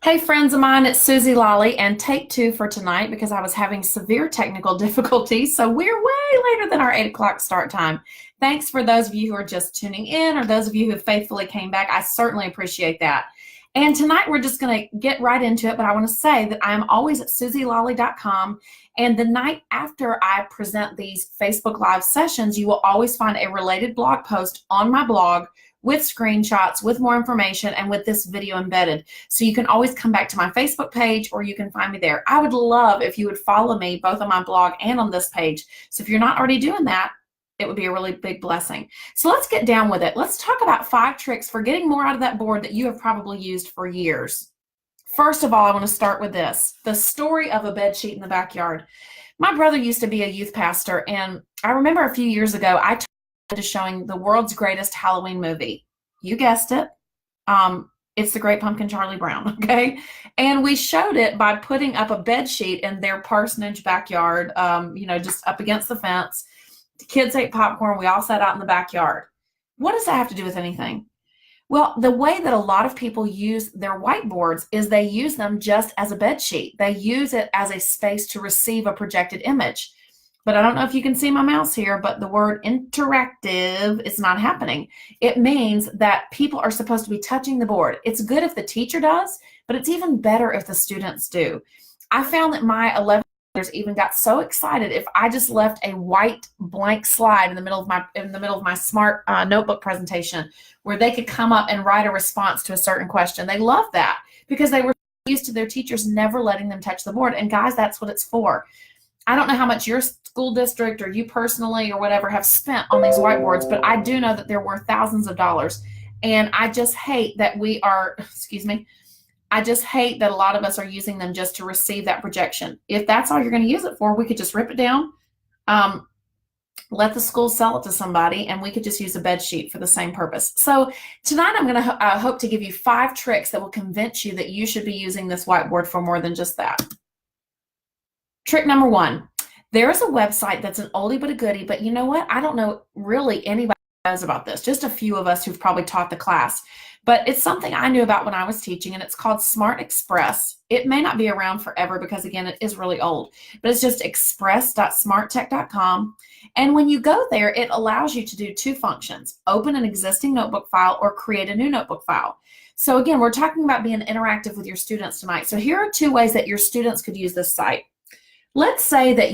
Hey friends of mine, it's Suzy Lolley and take two for tonight because I was having severe technical difficulties. So we're way later than our 8 o'clock start time. Thanks for those of you who are just tuning in or those of you who faithfully came back. I certainly appreciate that. And tonight we're just going to get right into it, but I want to say that I am always at SuzyLolley.com. And the night after I present these Facebook Live sessions, you will always find a related blog post on my blog with screenshots, with more information, and with this video embedded. So you can always come back to my Facebook page or you can find me there. I would love if you would follow me both on my blog and on this page. So if you're not already doing that, it would be a really big blessing. So let's get down with it. Let's talk about 5 tricks for getting more out of that board that you have probably used for years. First of all, I want to start with this, the story of a bed sheet in the backyard. My brother used to be a youth pastor, and I remember a few years ago, I to showing the world's greatest Halloween movie. You guessed it. It's The Great Pumpkin, Charlie Brown, okay? And we showed it by putting up a bed sheet in their parsonage backyard, just up against the fence. The kids ate popcorn. We all sat out in the backyard. What does that have to do with anything? Well, the way that a lot of people use their whiteboards is they use them just as a bed sheet. They use it as a space to receive a projected image. But I don't know if you can see my mouse here, but the word interactive is not happening. It means that people are supposed to be touching the board. It's good if the teacher does, but it's even better if the students do. I found that my 11th even got so excited if I just left a white blank slide in the middle of my smart notebook presentation where they could come up and write a response to a certain question. They loved that because they were used to their teachers never letting them touch the board. And guys, that's what it's for. I don't know how much your school district or you personally or whatever have spent on these whiteboards, but I do know that they're worth thousands of dollars. And I just hate that I just hate that a lot of us are using them just to receive that projection. If that's all you're going to use it for, we could just rip it down, let the school sell it to somebody, and we could just use a bed sheet for the same purpose. So tonight I'm going to hope to give you 5 tricks that will convince you that you should be using this whiteboard for more than just that. Trick number 1, there is a website that's an oldie but a goodie, but you know what? I don't know really anybody knows about this, just a few of us who've probably taught the class. But it's something I knew about when I was teaching, and it's called Smart Express. It may not be around forever because, again, it is really old, but it's just express.smarttech.com. And when you go there, it allows you to do 2 functions, open an existing notebook file or create a new notebook file. So again, we're talking about being interactive with your students tonight. So here are 2 ways that your students could use this site. Let's say that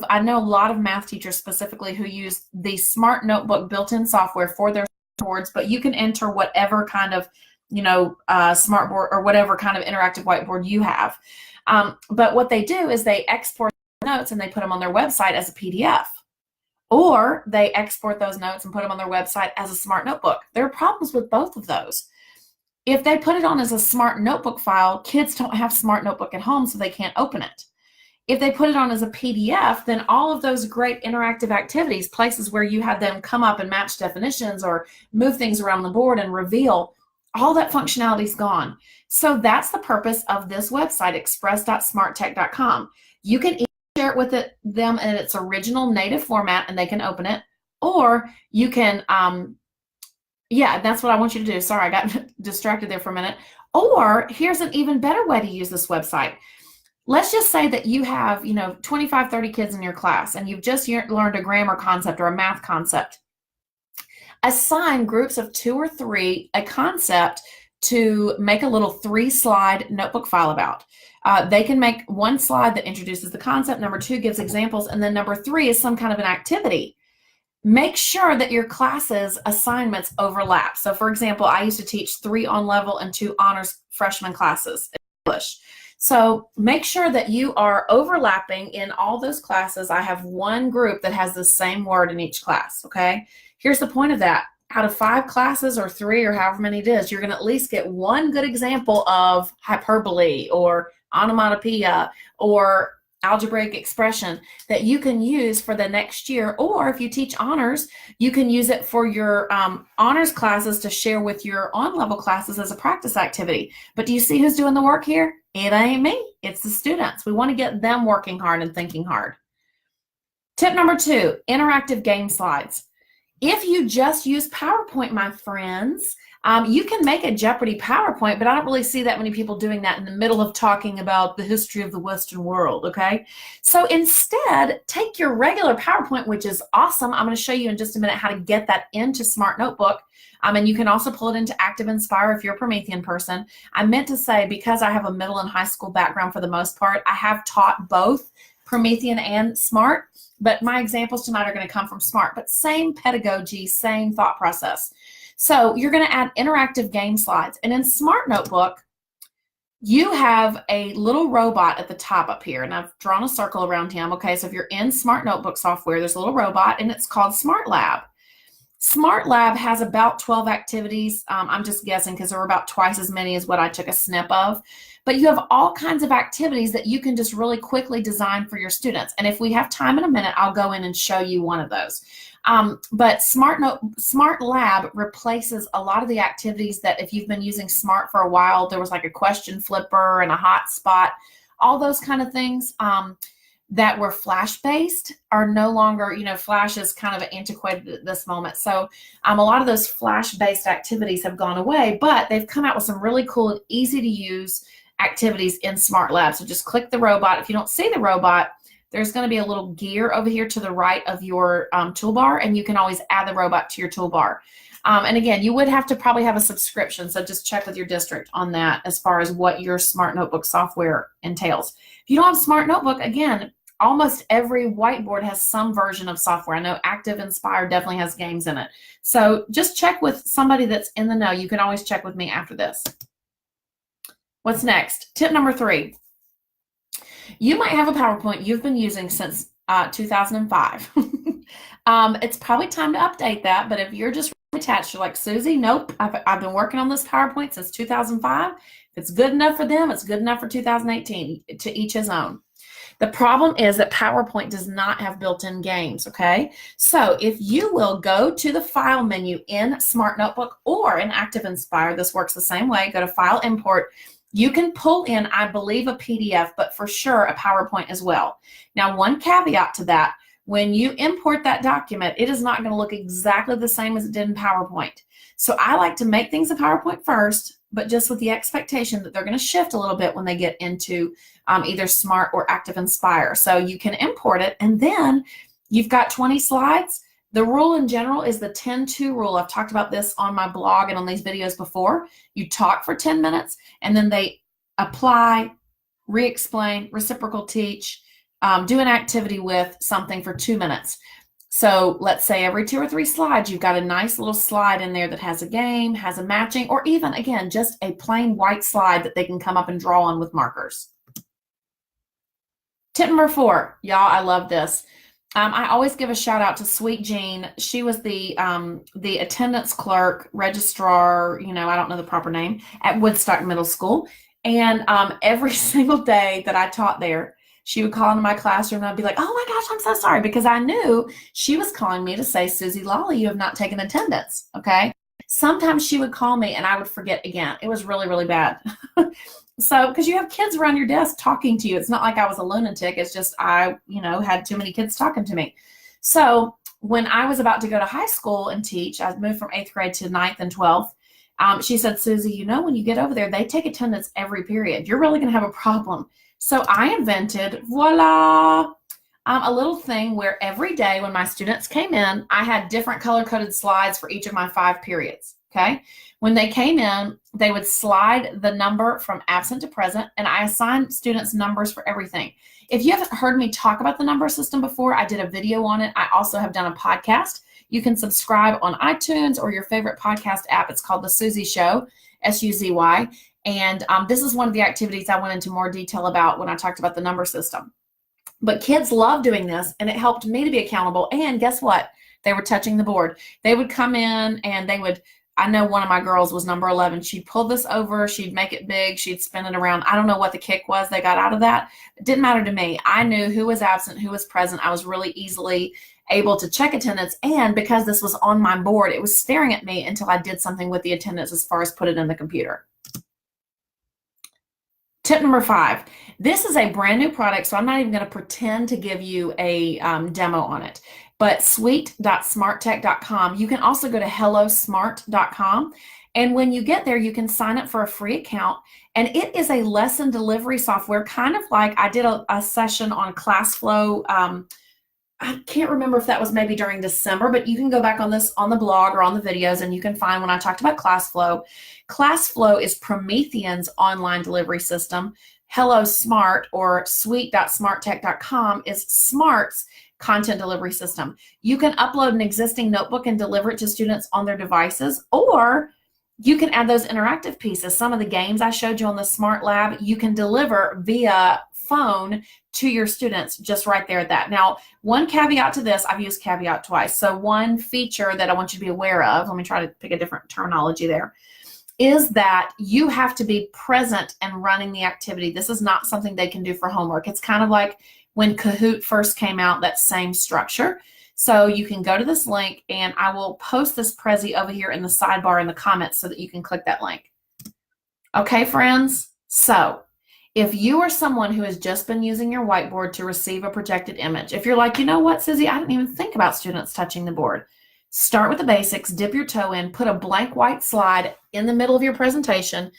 I know a lot of math teachers specifically who use the Smart Notebook built-in software for their boards, but you can enter whatever kind of, smart board or whatever kind of interactive whiteboard you have. But what they do is they export notes and they put them on their website as a PDF. Or they export those notes and put them on their website as a Smart Notebook. There are problems with both of those. If they put it on as a Smart Notebook file, kids don't have Smart Notebook at home, so they can't open it. If they put it on as a PDF, then all of those great interactive activities, places where you have them come up and match definitions or move things around the board and reveal, all that functionality is gone. So that's the purpose of this website, express.smarttech.com. You can either share it with them in its original native format and they can open it, or you can, that's what I want you to do. Sorry, I got distracted there for a minute. Or here's an even better way to use this website. Let's just say that you have, 25, 30 kids in your class and you've just learned a grammar concept or a math concept. Assign groups of 2 or 3 a concept to make a little 3-slide notebook file about. They can make 1 slide that introduces the concept, number 2 gives examples, and then number 3 is some kind of an activity. Make sure that your class's assignments overlap. So for example, I used to teach 3 on-level and 2 honors freshman classes in English. So make sure that you are overlapping in all those classes. I have 1 group that has the same word in each class, okay? Here's the point of that. Out of 5 classes or 3 or however many it is, you're going to at least get 1 good example of hyperbole or onomatopoeia or algebraic expression that you can use for the next year. Or if you teach honors, you can use it for your honors classes to share with your on-level classes as a practice activity. But do you see who's doing the work here? It ain't me, it's the students. We want to get them working hard and thinking hard. Tip number 2, interactive game slides. If you just use PowerPoint, my friends, You can make a Jeopardy PowerPoint, but I don't really see that many people doing that in the middle of talking about the history of the Western world, okay? So instead, take your regular PowerPoint, which is awesome. I'm going to show you in just a minute how to get that into Smart Notebook. And you can also pull it into Active Inspire if you're a Promethean person. I meant to say, because I have a middle and high school background for the most part, I have taught both Promethean and Smart, but my examples tonight are going to come from Smart, but same pedagogy, same thought process. So you're going to add interactive game slides. And in Smart Notebook, you have a little robot at the top up here, and I've drawn a circle around him. Okay, so if you're in Smart Notebook software, there's a little robot, and it's called Smart Lab. Smart Lab has about 12 activities. I'm just guessing because there were about twice as many as what I took a snip of. But you have all kinds of activities that you can just really quickly design for your students. And if we have time in a minute, I'll go in and show you one of those. But Smart Lab replaces a lot of the activities that if you've been using Smart for a while, there was like a question flipper and a hot spot, all those kind of things that were Flash based are no longer, Flash is kind of antiquated at this moment. So a lot of those Flash based activities have gone away, but they've come out with some really cool and easy to use activities in Smart Lab. So just click the robot. If you don't see the robot, there's going to be a little gear over here to the right of your toolbar, and you can always add the robot to your toolbar. And again, you would have to probably have a subscription, so just check with your district on that as far as what your Smart Notebook software entails. If you don't have Smart Notebook, again, almost every whiteboard has some version of software. I know Active Inspire definitely has games in it. So just check with somebody that's in the know. You can always check with me after this. What's next? Tip number 3. You might have a PowerPoint you've been using since 2005. It's probably time to update that, but if you're just attached, you're like, Suzy, nope, I've been working on this PowerPoint since 2005. If it's good enough for them, it's good enough for 2018, to each his own. The problem is that PowerPoint does not have built-in games, okay? So if you will go to the File menu in Smart Notebook or in Active Inspire, this works the same way, go to File, Import. You can pull in, I believe, a PDF, but for sure a PowerPoint as well. Now, one caveat to that, when you import that document, it is not going to look exactly the same as it did in PowerPoint. So I like to make things a PowerPoint first, but just with the expectation that they're going to shift a little bit when they get into either Smart or Active Inspire. So you can import it, and then you've got 20 slides. The rule in general is the 10-2 rule. I've talked about this on my blog and on these videos before. You talk for 10 minutes, and then they apply, re-explain, reciprocal teach, do an activity with something for 2 minutes. So let's say every 2 or 3 slides, you've got a nice little slide in there that has a game, has a matching, or even, again, just a plain white slide that they can come up and draw on with markers. Tip number 4, y'all, I love this. I always give a shout out to Sweet Jean. She was the attendance clerk, registrar, I don't know the proper name, at Woodstock Middle School. And every single day that I taught there, she would call into my classroom, and I'd be like, oh my gosh, I'm so sorry, because I knew she was calling me to say, Suzy, Lolley, you have not taken attendance, okay? Sometimes she would call me and I would forget again. It was really, really bad. So, because you have kids around your desk talking to you. It's not like I was a lunatic. It's just I, had too many kids talking to me. So when I was about to go to high school and teach, I moved from 8th grade to 9th and 12th. She said, Suzy, when you get over there, they take attendance every period. You're really going to have a problem. So I invented, voila, a little thing where every day when my students came in, I had different color-coded slides for each of my 5 periods, okay? When they came in, they would slide the number from absent to present, and I assigned students numbers for everything. If you haven't heard me talk about the number system before, I did a video on it. I also have done a podcast. You can subscribe on iTunes or your favorite podcast app. It's called The Suzy Show, S-U-Z-Y. And this is one of the activities I went into more detail about when I talked about the number system. But kids love doing this, and it helped me to be accountable. And guess what? They were touching the board. They would come in and they would, I know one of my girls was number 11. She'd pull this over. She'd make it big. She'd spin it around. I don't know what the kick was they got out of that. It didn't matter to me. I knew who was absent, who was present. I was really easily able to check attendance. And because this was on my board, it was staring at me until I did something with the attendance as far as put it in the computer. Tip number 5. This is a brand new product, so I'm not even going to pretend to give you a demo on it. But sweet.smarttech.com. You can also go to hellosmart.com, And when you get there, you can sign up for a free account. And it is a lesson delivery software, kind of like I did a session on ClassFlow. I can't remember if that was maybe during December, but you can go back on this on the blog or on the videos and you can find when I talked about ClassFlow. ClassFlow is Promethean's online delivery system. Hello Smart or suite.smarttech.com is Smart's content delivery system. You can upload an existing notebook and deliver it to students on their devices, or you can add those interactive pieces. Some of the games I showed you on the Smart Lab, you can deliver via phone to your students just right there at that. Now, one caveat to this, I've used caveat twice. So one feature that I want you to be aware of, let me try to pick a different terminology there, is that you have to be present and running the activity. This is not something they can do for homework. It's kind of like when Kahoot first came out, that same structure. So you can go to this link, and I will post this Prezi over here in the sidebar in the comments so that you can click that link. Okay, friends? So if you are someone who has just been using your whiteboard to receive a projected image, if you're like, you know what, Suzy, I didn't even think about students touching the board. Start with the basics, dip your toe in, put a blank white slide in the middle of your presentation.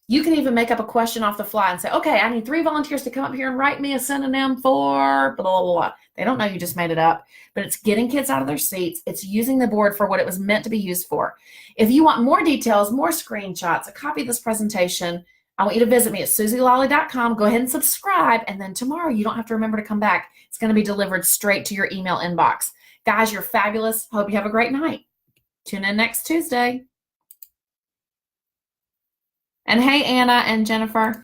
You can even make up a question off the fly and say, okay, I need 3 volunteers to come up here and write me a synonym for blah, blah, blah. They don't know you just made it up, but it's getting kids out of their seats. It's using the board for what it was meant to be used for. If you want more details, more screenshots, a copy of this presentation, I want you to visit me at SuzyLolley.com. Go ahead and subscribe, and then tomorrow you don't have to remember to come back. It's going to be delivered straight to your email inbox. Guys, you're fabulous. Hope you have a great night. Tune in next Tuesday. And hey, Anna and Jennifer.